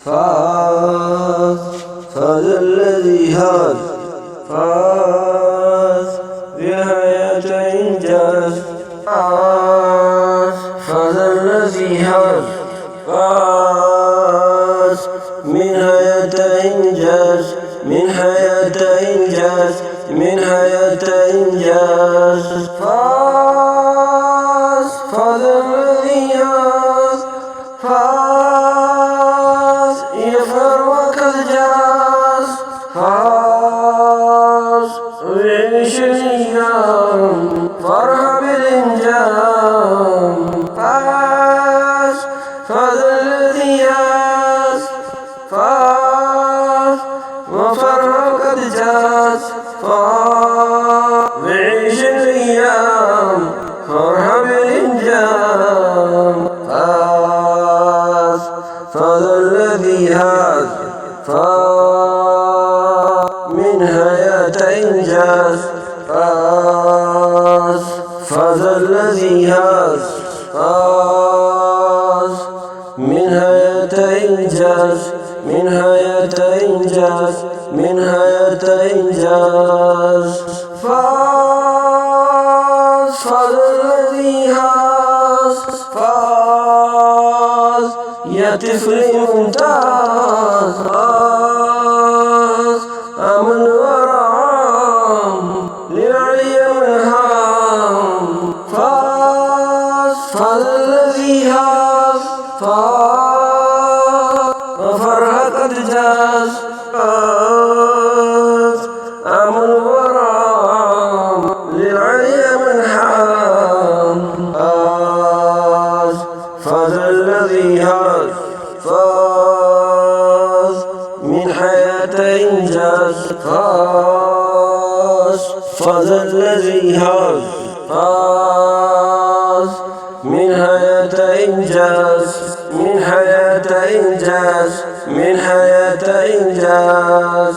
فاز فاز الذي هاز فاز بحياة إنجاز فاز الذي هاز فاز من حياة إنجاز من حياة إنجاز من حياة إنجاز فاز فاز الذي هاز فاز يفر وقد جاز فاز ويعيش الأيام فرح بالإنجام فاز فاز الذي ياز فاز وفرح قد جاز فاز ويعيش الأيام فرح بالإنجام فاز فاز الذي هاز فاز من حياة إنجاز فاز فاز الذي هاز فاز من حياة إنجاز من حياة إنجاز من حياة إنجاز فاز فاز الذي هاز فاز يا طفل ممتاز فاز أمن ورعام لعلي منهام فاز فاز الذي هاز فاز وفرح قد جاز فاز أمن ورعام للعلي منحام فاز فاز الذي هاز فاز من حياة إنجاز فاز فاز الذي هاز فاز من حياة إنجاز من حياة إنجاز من حياة إنجاز